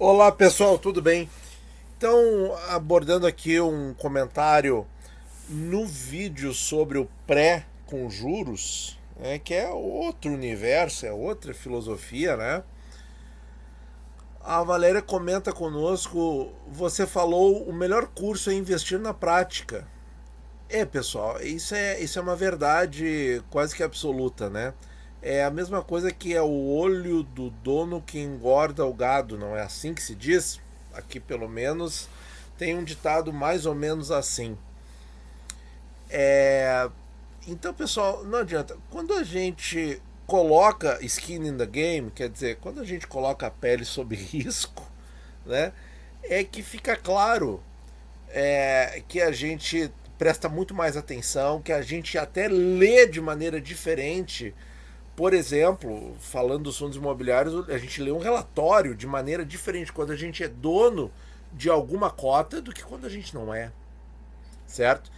Olá pessoal, tudo bem? Então, abordando aqui um comentário no vídeo sobre o pré com juros, que é outro universo, é outra filosofia, né? A Valéria comenta conosco: você falou o melhor curso é investir na prática. Pessoal, isso é uma verdade quase que absoluta, né? É a mesma coisa que é o olho do dono que engorda o gado, não é assim que se diz? Aqui, pelo menos, tem um ditado mais ou menos assim. É... Então, pessoal, não adianta. Quando a gente coloca skin in the game, quer dizer, quando a gente coloca a pele sob risco, né? É que fica claro que a gente presta muito mais atenção, que a gente até lê de maneira diferente. Por exemplo, falando dos fundos imobiliários, a gente lê um relatório de maneira diferente quando a gente é dono de alguma cota do que quando a gente não é, certo?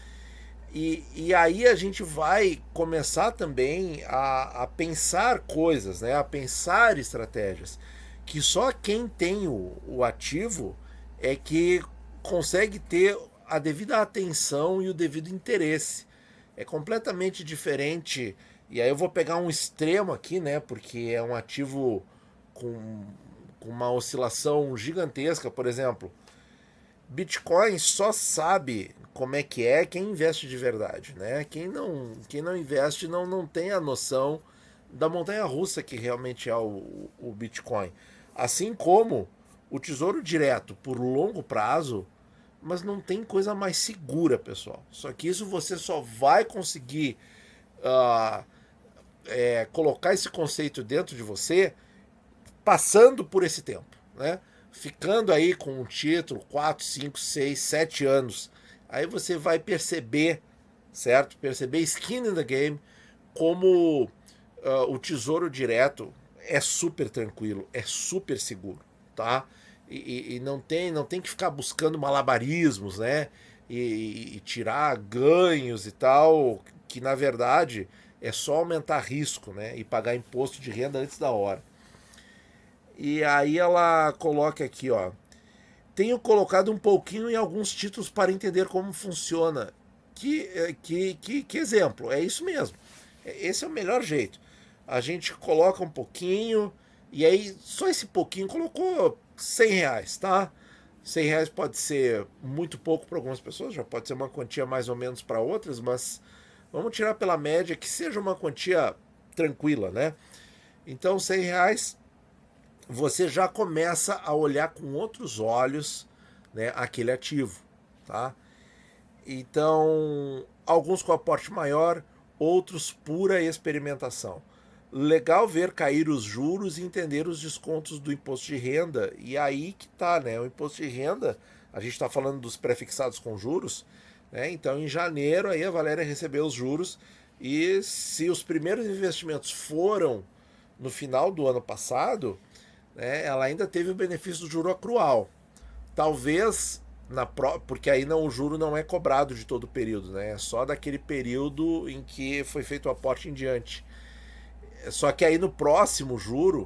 E aí a gente vai começar também a pensar coisas, né? A pensar estratégias. Que só quem tem o ativo é que consegue ter a devida atenção e o devido interesse. É completamente diferente. E aí eu vou pegar um extremo aqui, né? Porque é um ativo com, com uma oscilação gigantesca, por exemplo. Bitcoin só sabe como é quem investe de verdade, né? Quem não investe não tem a noção da montanha russa que realmente é o Bitcoin. Assim como o Tesouro Direto por longo prazo, mas não tem coisa mais segura, pessoal. Só que isso você só vai conseguir ah, colocar esse conceito dentro de você passando por esse tempo, né? Ficando aí com um título 4, 5, 6, 7 anos, aí você vai perceber, certo? Perceber skin in the game, como o tesouro direto é super tranquilo, é super seguro, tá? E não tem que ficar buscando malabarismos, né? E tirar ganhos e tal, que na verdade é só aumentar risco, né? E pagar imposto de renda antes da hora. E aí ela coloca aqui, ó. Tenho colocado um pouquinho em alguns títulos para entender como funciona. Que exemplo? É isso mesmo. Esse é o melhor jeito. A gente coloca um pouquinho e aí só esse pouquinho colocou R$ 100, tá? R$ 100 pode ser muito pouco para algumas pessoas, já pode ser uma quantia mais ou menos para outras, mas vamos tirar pela média que seja uma quantia tranquila, né? Então R$ 100 você já começa a olhar com outros olhos, né, aquele ativo, tá? Então, alguns com aporte maior, outros pura experimentação. Legal ver cair os juros e entender os descontos do imposto de renda. E aí que tá, né? O imposto de renda, a gente está falando dos prefixados com juros, né? Então, em janeiro, aí a Valéria recebeu os juros. E se os primeiros investimentos foram no final do ano passado, né, ela ainda teve o benefício do juro accrual. Talvez porque aí não, o juro não é cobrado de todo o período, né? É só daquele período em que foi feito o aporte em diante. Só que aí no próximo juro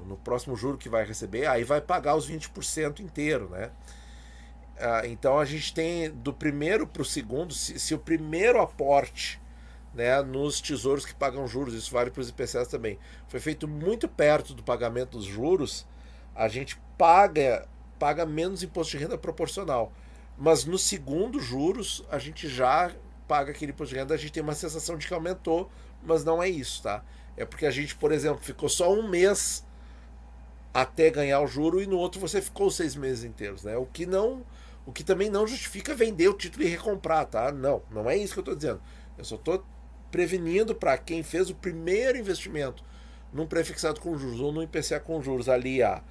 que vai receber, aí vai pagar os 20% inteiro, né? Então a gente tem do primeiro para o segundo, se o primeiro aporte, né, nos tesouros que pagam juros, isso vale para os IPCS também, foi feito muito perto do pagamento dos juros, a gente paga menos imposto de renda proporcional. Mas no segundo juros, a gente já paga aquele imposto de renda, a gente tem uma sensação de que aumentou, mas não é isso, tá? É porque a gente, por exemplo, ficou só um mês até ganhar o juro e no outro você ficou 6 meses inteiros, né? O que também não justifica vender o título e recomprar, tá? Não é isso que eu estou dizendo. Eu só estou prevenindo para quem fez o primeiro investimento num prefixado com juros ou no IPCA com juros ali há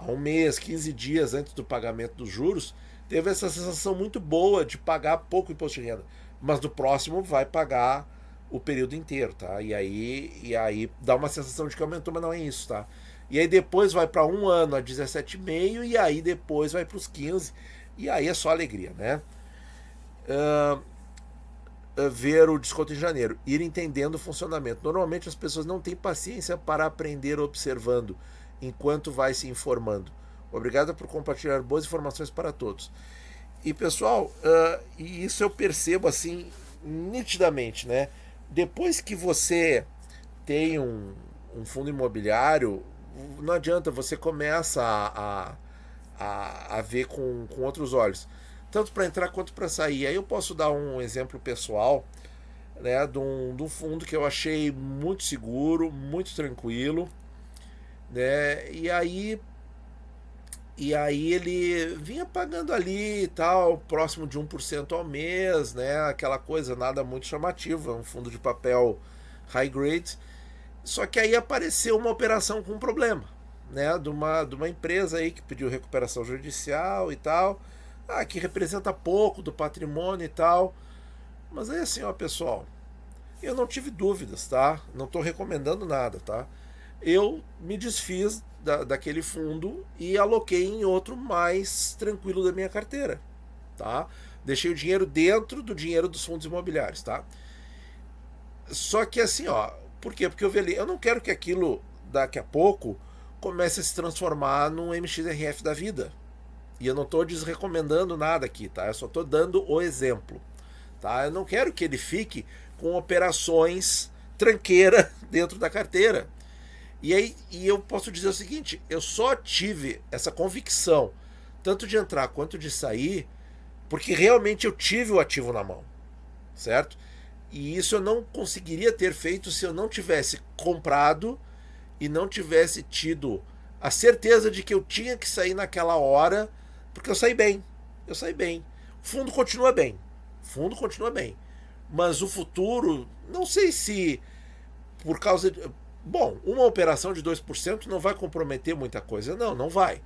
um mês, 15 dias antes do pagamento dos juros, teve essa sensação muito boa de pagar pouco imposto de renda. Mas no próximo vai pagar o período inteiro, tá? E aí dá uma sensação de que aumentou, mas não é isso, tá? E aí depois vai para um ano a 17,5 e aí depois vai para os 15 e aí é só alegria, né? Ver o desconto em janeiro, ir entendendo o funcionamento. Normalmente as pessoas não têm paciência para aprender observando enquanto vai se informando. Obrigado por compartilhar boas informações para todos. E pessoal, e isso eu percebo assim nitidamente, né? Depois que você tem um fundo imobiliário, não adianta, você começa a ver com outros olhos, tanto para entrar quanto para sair. Aí eu posso dar um exemplo pessoal, né, de um fundo que eu achei muito seguro, muito tranquilo, né? E aí ele vinha pagando ali e tal, próximo de 1% ao mês, né? Aquela coisa, nada muito chamativa, um fundo de papel high grade. Só que aí apareceu uma operação com um problema, né? De uma empresa aí que pediu recuperação judicial e tal. Que representa pouco do patrimônio e tal. Mas aí assim, ó, pessoal, eu não tive dúvidas, tá? Não estou recomendando nada, tá? Eu me desfiz daquele fundo e aloquei em outro mais tranquilo da minha carteira, tá? Deixei o dinheiro dentro do dinheiro dos fundos imobiliários, tá? Só que assim, ó, por quê? Porque eu não quero que aquilo daqui a pouco comece a se transformar num MXRF da vida. E eu não estou desrecomendando nada aqui, tá? Eu só estou dando o exemplo, tá? Eu não quero que ele fique com operações tranqueira dentro da carteira. E eu posso dizer o seguinte, eu só tive essa convicção, tanto de entrar quanto de sair, porque realmente eu tive o ativo na mão, certo? E isso eu não conseguiria ter feito se eu não tivesse comprado e não tivesse tido a certeza de que eu tinha que sair naquela hora, porque eu saí bem. Eu saí bem. O fundo continua bem. O fundo continua bem. Mas o futuro, não sei se por causa de... Bom, uma operação de 2% não vai comprometer muita coisa. Não, não vai.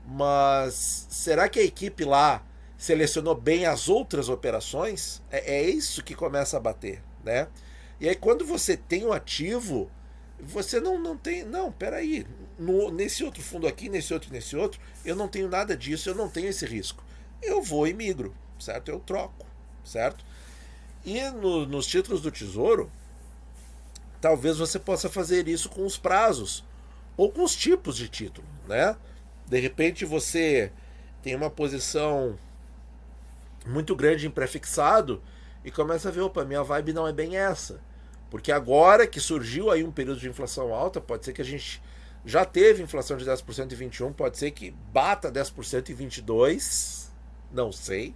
Mas será que a equipe lá selecionou bem as outras operações? É isso que começa a bater, né? E aí quando você tem um ativo, você não tem... Não, peraí. Nesse outro fundo aqui, nesse outro, eu não tenho nada disso, eu não tenho esse risco. Eu vou e migro, certo? Eu troco, certo? E nos títulos do Tesouro, talvez você possa fazer isso com os prazos ou com os tipos de título, né? De repente você tem uma posição muito grande em prefixado e começa a ver, opa, minha vibe não é bem essa. Porque agora que surgiu aí um período de inflação alta, pode ser que a gente já teve inflação de 10% em 21, pode ser que bata 10% em 22, não sei,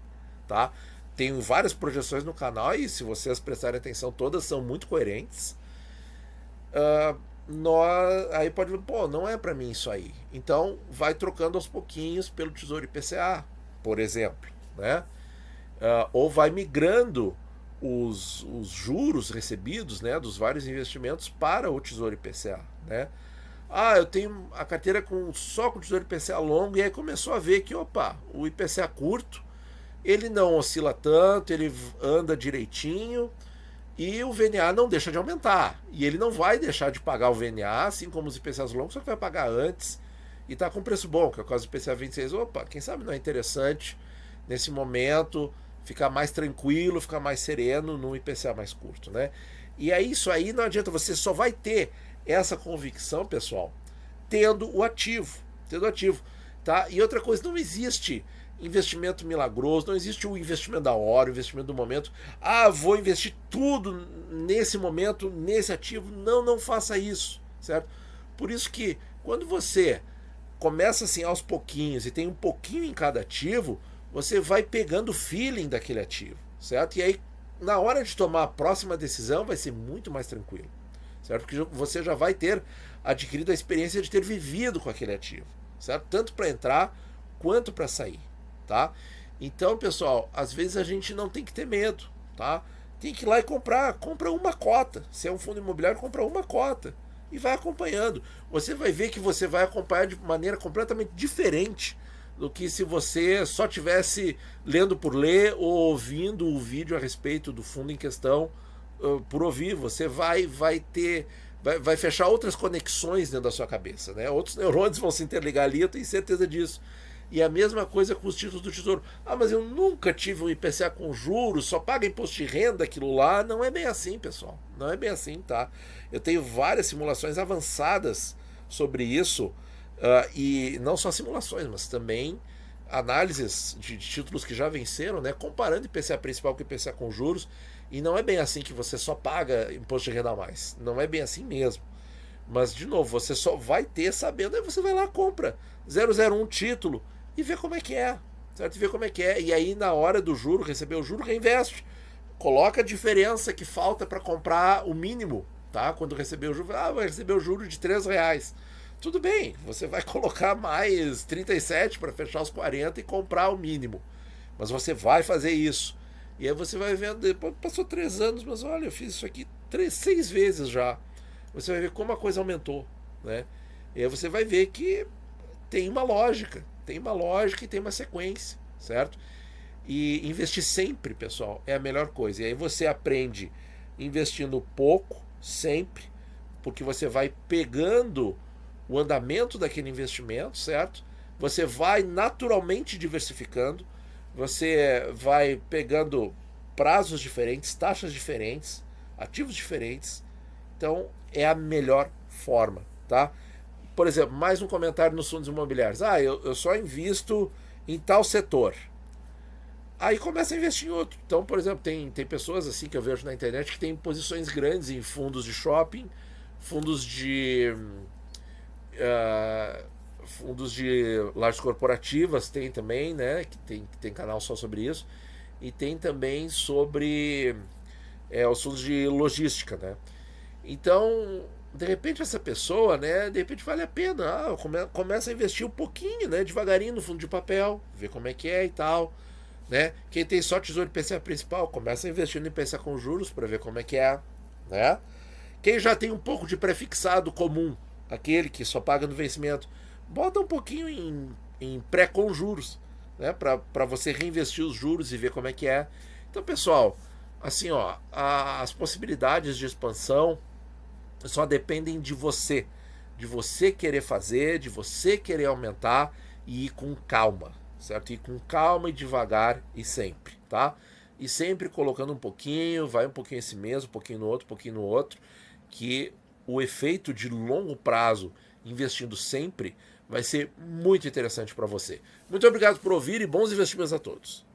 tá? Tenho várias projeções no canal e se vocês prestarem atenção, todas são muito coerentes. Aí pode ver, pô, não é para mim isso aí. Então vai trocando aos pouquinhos pelo Tesouro IPCA, por exemplo, né? Ou vai migrando os juros recebidos, né, dos vários investimentos para o Tesouro IPCA, né? Eu tenho a carteira só com o Tesouro IPCA longo e aí começou a ver que, opa, o IPCA curto, ele não oscila tanto, ele anda direitinho e o VNA não deixa de aumentar. E ele não vai deixar de pagar o VNA, assim como os IPCAs longos, só que vai pagar antes e tá com preço bom, que é o caso do IPCA 26. Opa, quem sabe não é interessante nesse momento ficar mais tranquilo, ficar mais sereno no IPCA mais curto, né? E aí isso aí não adianta, você só vai ter essa convicção, pessoal, tendo o ativo, tá? E outra coisa, não existe investimento milagroso, não existe o investimento da hora, o investimento do momento. Vou investir tudo nesse momento, nesse ativo. Não faça isso, certo? Por isso que quando você começa assim aos pouquinhos e tem um pouquinho em cada ativo, você vai pegando o feeling daquele ativo, certo? E aí, na hora de tomar a próxima decisão, vai ser muito mais tranquilo, certo? Porque você já vai ter adquirido a experiência de ter vivido com aquele ativo, certo? Tanto para entrar quanto para sair, tá? Então, pessoal, às vezes a gente não tem que ter medo, tá? Tem que ir lá e compra uma cota. Se é um fundo imobiliário, compra uma cota e vai acompanhando. Você vai ver que você vai acompanhar de maneira completamente diferente do que se você só tivesse lendo por ler ou ouvindo o vídeo a respeito do fundo em questão por ouvir. Você vai fechar outras conexões dentro da sua cabeça, né? Outros neurônios vão se interligar ali, eu tenho certeza disso. E a mesma coisa com os títulos do Tesouro. Mas eu nunca tive um IPCA com juros, só paga imposto de renda aquilo lá. Não é bem assim, pessoal. Não é bem assim, tá? Eu tenho várias simulações avançadas sobre isso. E não só simulações, mas também análises de títulos que já venceram, né, comparando IPCA principal com IPCA com juros. E não é bem assim que você só paga imposto de renda a mais. Não é bem assim mesmo. Mas, de novo, você só vai ter sabendo, aí você vai lá, compra 001 título e vê como é que é. Certo? E vê como é que é. E aí, na hora do juro, receber o juro, reinveste. Coloca a diferença que falta para comprar o mínimo, tá? Quando receber o juro, vai receber o juro de R$ 3. Tudo bem, você vai colocar mais 37 para fechar os 40 e comprar o mínimo. Mas você vai fazer isso. E aí você vai vendo, depois passou 3 anos, mas olha, eu fiz isso aqui 6 vezes já. Você vai ver como a coisa aumentou, né? E aí você vai ver que tem uma lógica e tem uma sequência, certo? E investir sempre, pessoal, é a melhor coisa. E aí você aprende investindo pouco, sempre, porque você vai pegando o andamento daquele investimento, certo? Você vai naturalmente diversificando, você vai pegando prazos diferentes, taxas diferentes, ativos diferentes. Então é a melhor forma, tá? Por exemplo, mais um comentário nos fundos imobiliários. Eu só invisto em tal setor. Aí começa a investir em outro. Então, por exemplo, tem pessoas assim que eu vejo na internet que tem posições grandes em fundos de shopping, fundos de fundos de lajes corporativas tem também, né? Que tem canal só sobre isso. E tem também sobre os fundos de logística, né? Então, de repente essa pessoa, né? De repente vale a pena. Começa a investir um pouquinho, né? Devagarinho no fundo de papel, ver como é que é e tal. Né? Quem tem só tesouro IPCA principal, começa a investir no IPCA com juros para ver como é que é. Né? Quem já tem um pouco de prefixado comum, aquele que só paga no vencimento, bota um pouquinho em pré com juros, né? Para você reinvestir os juros e ver como é que é. Então, pessoal, assim, ó, as possibilidades de expansão só dependem de você querer fazer, de você querer aumentar e ir com calma, certo? Ir com calma e devagar e sempre, tá? E sempre colocando um pouquinho, vai um pouquinho esse mês, um pouquinho no outro, que o efeito de longo prazo, investindo sempre, vai ser muito interessante para você. Muito obrigado por ouvir e bons investimentos a todos.